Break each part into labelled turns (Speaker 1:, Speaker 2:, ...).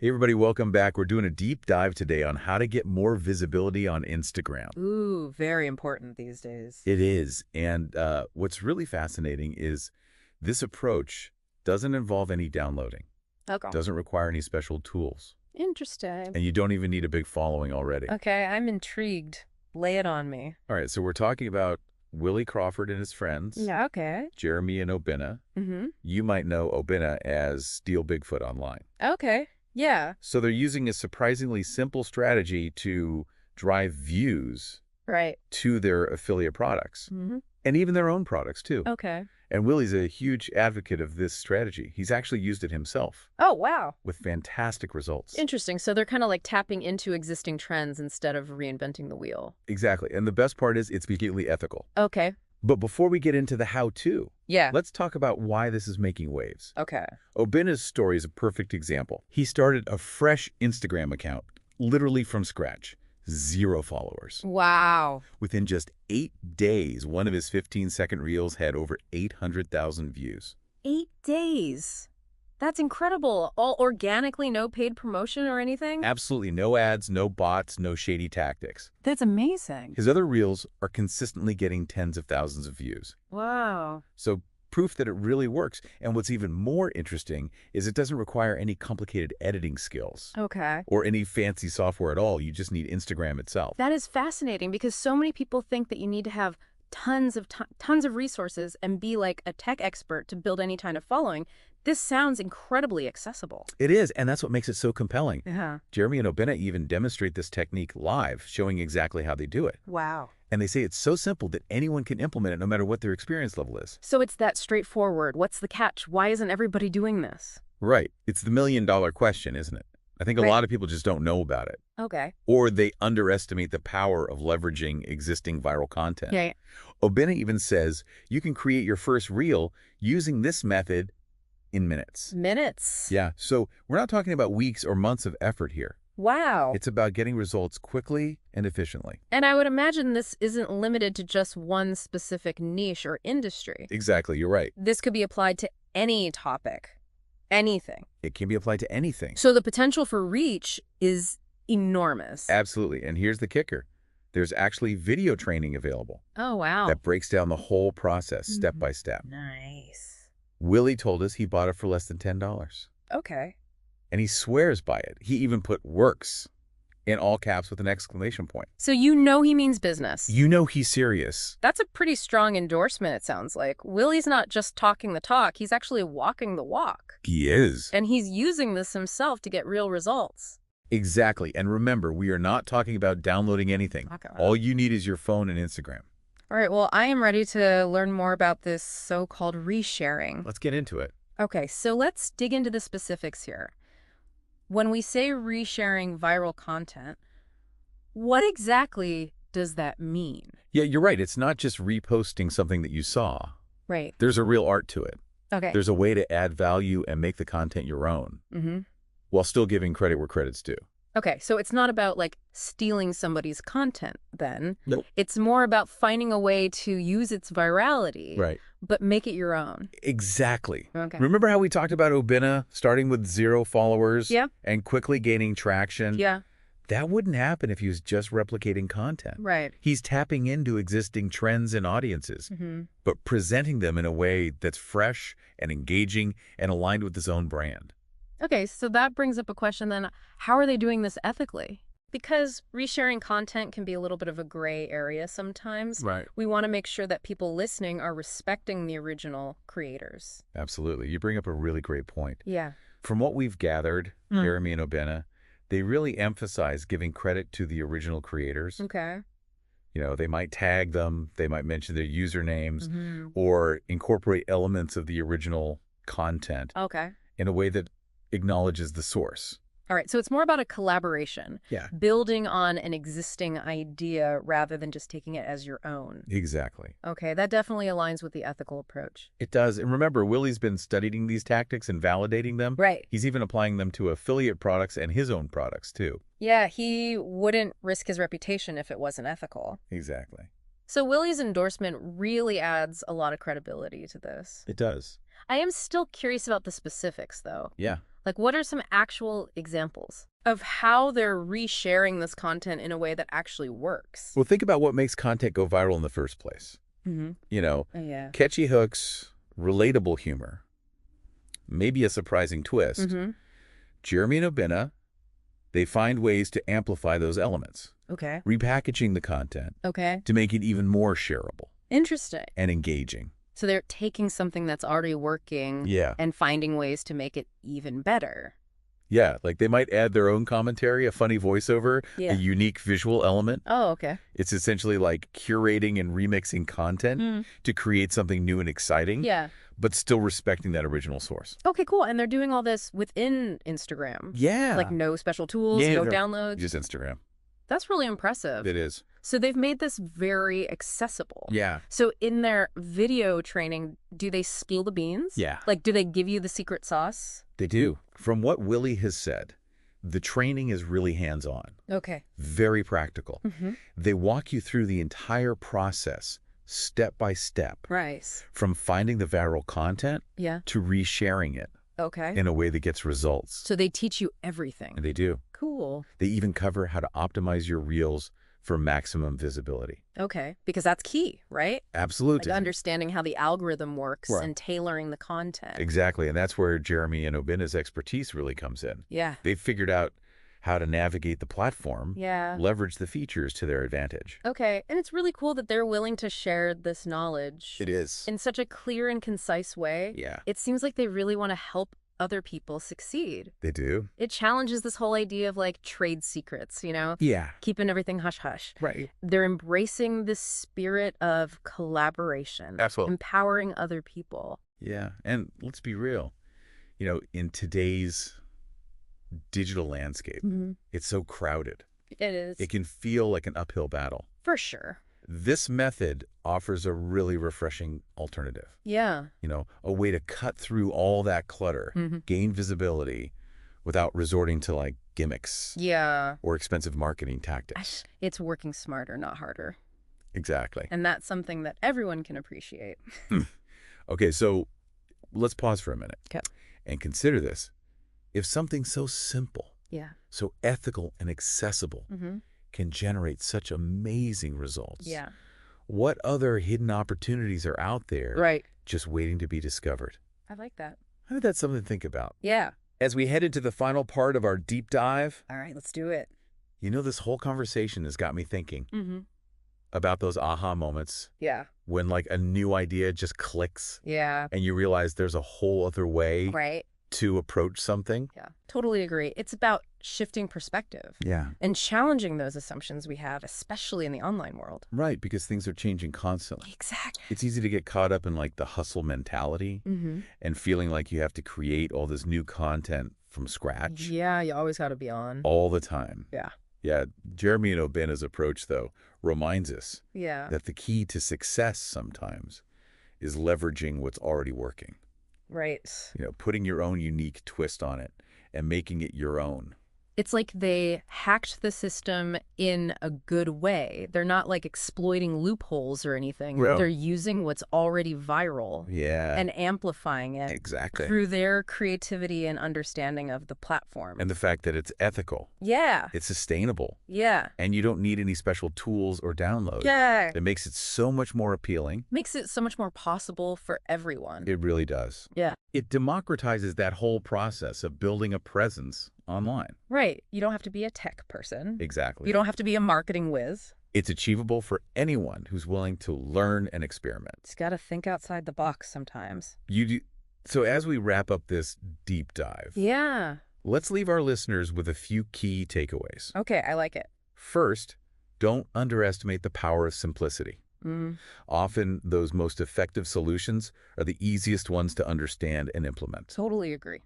Speaker 1: Hey everybody, welcome back. We're doing a deep dive today on how to get more visibility on Instagram.
Speaker 2: Ooh, very important these days.
Speaker 1: It is. And what's really fascinating is this approach doesn't involve any downloading,
Speaker 2: Okay.
Speaker 1: doesn't require any special tools,
Speaker 2: Interesting.
Speaker 1: and you don't even need a big following already.
Speaker 2: Okay, I'm intrigued. Lay it on me.
Speaker 1: All right, so we're talking about Willie Crawford and his friends,
Speaker 2: Yeah, okay.
Speaker 1: Jeremy and Obinna.
Speaker 2: Mm-hmm.
Speaker 1: You might know Obinna as Steal Bigfoot Online.
Speaker 2: Okay. Yeah.
Speaker 1: So they're using a surprisingly simple strategy to drive views
Speaker 2: Right.
Speaker 1: to their affiliate products,
Speaker 2: Mm-hmm.
Speaker 1: and even their own products too.
Speaker 2: Okay.
Speaker 1: And Willie's a huge advocate of this strategy. He's actually used it himself
Speaker 2: Oh, wow.
Speaker 1: with fantastic results.
Speaker 2: Interesting. So they're kind of like tapping into existing trends instead of reinventing the wheel.
Speaker 1: Exactly. And the best part is it's completely ethical.
Speaker 2: Okay.
Speaker 1: But before we get into the how-to,
Speaker 2: Yeah.
Speaker 1: let's talk about why this is making waves.
Speaker 2: Okay.
Speaker 1: Obinna's story is a perfect example. He started a fresh Instagram account, literally from scratch. 0 followers.
Speaker 2: Wow.
Speaker 1: Within just 8 days, one of his 15-second reels had over 800,000 views.
Speaker 2: 8 days. That's incredible. All organically, no paid promotion or anything?
Speaker 1: Absolutely no ads, no bots, no shady tactics.
Speaker 2: That's amazing.
Speaker 1: His other reels are consistently getting tens of thousands of views.
Speaker 2: Wow.
Speaker 1: So proof that it really works. And what's even more interesting is it doesn't require any complicated editing skills
Speaker 2: Okay.
Speaker 1: or any fancy software at all. You just need Instagram itself.
Speaker 2: That is fascinating because so many people think that you need to have tons of resources and be like a tech expert to build any kind of following. This sounds incredibly accessible.
Speaker 1: It is, and that's what makes it so compelling.
Speaker 2: Yeah.
Speaker 1: Jeremy and Obinna even demonstrate this technique live, showing exactly how they do it.
Speaker 2: Wow.
Speaker 1: And they say it's so simple that anyone can implement it no matter what their experience level is.
Speaker 2: So it's that straightforward. What's the catch? Why isn't everybody doing this?
Speaker 1: Right. It's the million-dollar question, isn't it? I think a
Speaker 2: Right.
Speaker 1: lot of people just don't know about it.
Speaker 2: Okay.
Speaker 1: Or they underestimate the power of leveraging existing viral content.
Speaker 2: Yeah.
Speaker 1: Obinna even says you can create your first reel using this method in minutes.
Speaker 2: Minutes.
Speaker 1: Yeah, so we're not talking about weeks or months of effort here.
Speaker 2: Wow.
Speaker 1: It's about getting results quickly and efficiently.
Speaker 2: And I would imagine this isn't limited to just one specific niche or industry.
Speaker 1: Exactly, you're right.
Speaker 2: This could be applied to any topic, anything.
Speaker 1: It can be applied to anything.
Speaker 2: So the potential for reach is enormous.
Speaker 1: Absolutely, and here's the kicker. There's actually video training available
Speaker 2: Oh, wow.
Speaker 1: that breaks down the whole process step by step.
Speaker 2: Nice.
Speaker 1: Willie told us he bought it for less than $10.
Speaker 2: Okay.
Speaker 1: And he swears by it. He even put works in all caps with an exclamation point.
Speaker 2: So you know he means business.
Speaker 1: You know he's serious.
Speaker 2: That's a pretty strong endorsement, it sounds like. Willie's not just talking the talk, he's actually walking the walk.
Speaker 1: He is.
Speaker 2: And he's using this himself to get real results.
Speaker 1: Exactly. And remember, we are not talking about downloading anything.
Speaker 2: Okay.
Speaker 1: All you need is your phone and Instagram.
Speaker 2: All right, well, I am ready to learn more about this so-called resharing.
Speaker 1: Let's get into it.
Speaker 2: Okay, so let's dig into the specifics here. When we say resharing viral content, what exactly does that mean?
Speaker 1: Yeah, you're right. It's not just reposting something that you saw.
Speaker 2: Right.
Speaker 1: There's a real art to it.
Speaker 2: Okay.
Speaker 1: There's a way to add value and make the content your own, while still giving credit where credit's due.
Speaker 2: Okay, so it's not about, like, stealing somebody's content, then.
Speaker 1: Nope.
Speaker 2: It's more about finding a way to use its virality,
Speaker 1: Right.
Speaker 2: but make it your own.
Speaker 1: Exactly.
Speaker 2: Okay.
Speaker 1: Remember how we talked about Obinna starting with 0 followers
Speaker 2: Yeah.
Speaker 1: and quickly gaining traction?
Speaker 2: Yeah,
Speaker 1: That wouldn't happen if he was just replicating content.
Speaker 2: right.
Speaker 1: He's tapping into existing trends and audiences,
Speaker 2: Mm-hmm.
Speaker 1: but presenting them in a way that's fresh and engaging and aligned with his own brand.
Speaker 2: Okay, so that brings up a question then. How are they doing this ethically? Because resharing content can be a little bit of a gray area sometimes.
Speaker 1: Right.
Speaker 2: We want to make sure that people listening are respecting the original creators.
Speaker 1: Absolutely. You bring up a really great point.
Speaker 2: Yeah.
Speaker 1: From what we've gathered, Jeremy and Obinna, they really emphasize giving credit to the original creators.
Speaker 2: Okay.
Speaker 1: You know, they might tag them, they might mention their usernames,
Speaker 2: Mm-hmm.
Speaker 1: or incorporate elements of the original content
Speaker 2: Okay.
Speaker 1: in a way that acknowledges the source.
Speaker 2: All right, so it's more about a collaboration.
Speaker 1: Yeah.
Speaker 2: Building on an existing idea rather than just taking it as your own.
Speaker 1: Exactly.
Speaker 2: Okay, that definitely aligns with the ethical approach.
Speaker 1: It does. And remember, Willie's been studying these tactics and validating them.
Speaker 2: Right.
Speaker 1: He's even applying them to affiliate products and his own products, too.
Speaker 2: Yeah, he wouldn't risk his reputation if it wasn't ethical.
Speaker 1: Exactly.
Speaker 2: So Willie's endorsement really adds a lot of credibility to this.
Speaker 1: It does.
Speaker 2: I am still curious about the specifics, though.
Speaker 1: Yeah.
Speaker 2: Like, what are some actual examples of how they're resharing this content in a way that actually works?
Speaker 1: Well, think about what makes content go viral in the first place.
Speaker 2: Mm-hmm.
Speaker 1: You know,
Speaker 2: Yeah.
Speaker 1: catchy hooks, relatable humor, maybe a surprising twist.
Speaker 2: Mm-hmm.
Speaker 1: Jeremy and Obinna, they find ways to amplify those elements,
Speaker 2: Okay.
Speaker 1: repackaging the content
Speaker 2: Okay.
Speaker 1: to make it even more shareable
Speaker 2: Interesting.
Speaker 1: and engaging.
Speaker 2: So they're taking something that's already working
Speaker 1: Yeah.
Speaker 2: and finding ways to make it even better.
Speaker 1: Yeah, like they might add their own commentary, a funny voiceover,
Speaker 2: Yeah.
Speaker 1: a unique visual element.
Speaker 2: Oh, okay.
Speaker 1: It's essentially like curating and remixing content to create something new and exciting,
Speaker 2: Yeah.
Speaker 1: but still respecting that original source.
Speaker 2: Okay, cool. And they're doing all this within Instagram.
Speaker 1: Yeah.
Speaker 2: Like no special tools,
Speaker 1: Yeah,
Speaker 2: no
Speaker 1: no.
Speaker 2: downloads.
Speaker 1: Just Instagram.
Speaker 2: That's really impressive.
Speaker 1: It is.
Speaker 2: So they've made this very accessible.
Speaker 1: Yeah.
Speaker 2: So in their video training, do they spill the beans?
Speaker 1: Yeah.
Speaker 2: Like, do they give you the secret sauce?
Speaker 1: They do. From what Willie has said, the training is really hands-on,
Speaker 2: Okay.
Speaker 1: very practical.
Speaker 2: Mm-hmm.
Speaker 1: They walk you through the entire process, step by step,
Speaker 2: Right.
Speaker 1: from finding the viral content
Speaker 2: Yeah.
Speaker 1: to resharing it
Speaker 2: Okay.
Speaker 1: in a way that gets results.
Speaker 2: So they teach you everything.
Speaker 1: And they do.
Speaker 2: Cool.
Speaker 1: They even cover how to optimize your reels for maximum visibility.
Speaker 2: Okay. Because that's key, right?
Speaker 1: Absolutely.
Speaker 2: Like understanding how the algorithm works
Speaker 1: Right.
Speaker 2: and tailoring the content.
Speaker 1: Exactly. And that's where Jeremy and Obinna's expertise really comes in.
Speaker 2: Yeah.
Speaker 1: They've figured out how to navigate the platform,
Speaker 2: Yeah.
Speaker 1: leverage the features to their advantage.
Speaker 2: Okay. And it's really cool that they're willing to share this knowledge
Speaker 1: It is.
Speaker 2: in such a clear and concise way.
Speaker 1: Yeah,
Speaker 2: It seems like they really want to help other people succeed.
Speaker 1: they do.
Speaker 2: It challenges this whole idea of like trade secrets,
Speaker 1: Yeah.
Speaker 2: keeping everything hush-hush.
Speaker 1: Right.
Speaker 2: They're embracing the spirit of collaboration,
Speaker 1: Absolutely.
Speaker 2: empowering other people.
Speaker 1: Yeah. And let's be real. You know, in today's digital landscape, it's so crowded.
Speaker 2: It is.
Speaker 1: It can feel like an uphill battle.
Speaker 2: For sure.
Speaker 1: This method offers a really refreshing alternative.
Speaker 2: Yeah.
Speaker 1: You know, a way to cut through all that clutter, gain visibility without resorting to like gimmicks
Speaker 2: Yeah.
Speaker 1: or expensive marketing tactics.
Speaker 2: It's working smarter, not harder.
Speaker 1: Exactly.
Speaker 2: And that's something that everyone can appreciate.
Speaker 1: Okay, so let's pause for a minute
Speaker 2: Okay.
Speaker 1: and consider this. If something so simple,
Speaker 2: Yeah.
Speaker 1: so ethical and accessible can generate such amazing results,
Speaker 2: Yeah.
Speaker 1: what other hidden opportunities are out there
Speaker 2: Right.
Speaker 1: just waiting to be discovered?
Speaker 2: I like that.
Speaker 1: I think that's something to think about.
Speaker 2: Yeah.
Speaker 1: As we head into the final part of our deep dive,
Speaker 2: All right, let's do it.
Speaker 1: you know, this whole conversation has got me thinking
Speaker 2: Mm-hmm.
Speaker 1: about those aha moments
Speaker 2: Yeah.
Speaker 1: when like a new idea just clicks
Speaker 2: Yeah.
Speaker 1: and you realize there's a whole other way
Speaker 2: Right.
Speaker 1: to approach something.
Speaker 2: Yeah. Totally agree. It's about shifting perspective
Speaker 1: Yeah.
Speaker 2: and challenging those assumptions we have, especially in the online world.
Speaker 1: Right, because things are changing constantly.
Speaker 2: Exactly.
Speaker 1: It's easy to get caught up in like the hustle mentality and feeling like you have to create all this new content from scratch
Speaker 2: Yeah, you always got to be on.
Speaker 1: all the time.
Speaker 2: Yeah.
Speaker 1: Yeah, Jeremy and Obinna's approach, though, reminds us
Speaker 2: Yeah.
Speaker 1: that the key to success sometimes is leveraging what's already working.
Speaker 2: Right.
Speaker 1: You know, putting your own unique twist on it and making it your own.
Speaker 2: It's like they hacked the system in a good way. They're not like exploiting loopholes or anything.
Speaker 1: Well-
Speaker 2: They're using what's already viral
Speaker 1: Yeah,
Speaker 2: and amplifying it
Speaker 1: exactly.
Speaker 2: through their creativity and understanding of the platform.
Speaker 1: And the fact that it's ethical,
Speaker 2: Yeah.
Speaker 1: it's sustainable,
Speaker 2: Yeah.
Speaker 1: and you don't need any special tools or downloads.
Speaker 2: Yeah.
Speaker 1: It makes it so much more appealing.
Speaker 2: Makes it so much more possible for everyone.
Speaker 1: It really does.
Speaker 2: Yeah.
Speaker 1: It democratizes that whole process of building a presence online.
Speaker 2: Right. You don't have to be a tech person.
Speaker 1: Exactly.
Speaker 2: You don't have to be a marketing whiz.
Speaker 1: It's achievable for anyone who's willing to learn and experiment.
Speaker 2: Just got to think outside the box sometimes.
Speaker 1: You do. So as we wrap up this deep dive,
Speaker 2: Yeah.
Speaker 1: let's leave our listeners with a few key takeaways.
Speaker 2: Okay, I like it.
Speaker 1: First, don't underestimate the power of simplicity. Often, those most effective solutions are the easiest ones to understand and implement.
Speaker 2: Totally agree.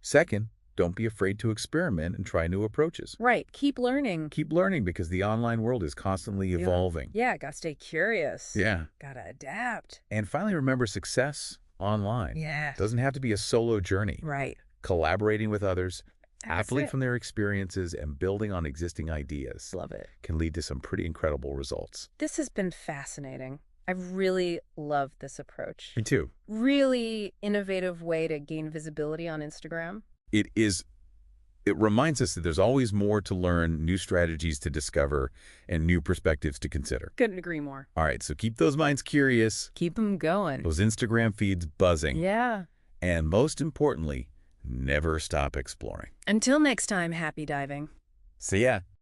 Speaker 1: Second, don't be afraid to experiment and try new approaches.
Speaker 2: Right. Keep learning.
Speaker 1: Keep learning because the online world is constantly evolving.
Speaker 2: Yeah, gotta stay curious.
Speaker 1: Yeah.
Speaker 2: Gotta adapt.
Speaker 1: And finally, remember success online.
Speaker 2: Yeah.
Speaker 1: Doesn't have to be a solo journey.
Speaker 2: Right.
Speaker 1: Collaborating with others,
Speaker 2: That's
Speaker 1: athlete
Speaker 2: it.
Speaker 1: from their experiences, and building on existing ideas
Speaker 2: Love it.
Speaker 1: can lead to some pretty incredible results.
Speaker 2: This has been fascinating. I really love this approach.
Speaker 1: Me too.
Speaker 2: Really innovative way to gain visibility on Instagram.
Speaker 1: It reminds us that there's always more to learn, new strategies to discover, and new perspectives to consider.
Speaker 2: Couldn't agree more.
Speaker 1: All right, so keep those minds curious,
Speaker 2: Keep them going.
Speaker 1: those Instagram feeds buzzing,
Speaker 2: Yeah.
Speaker 1: and most importantly, never stop exploring.
Speaker 2: Until next time, happy diving.
Speaker 1: See ya.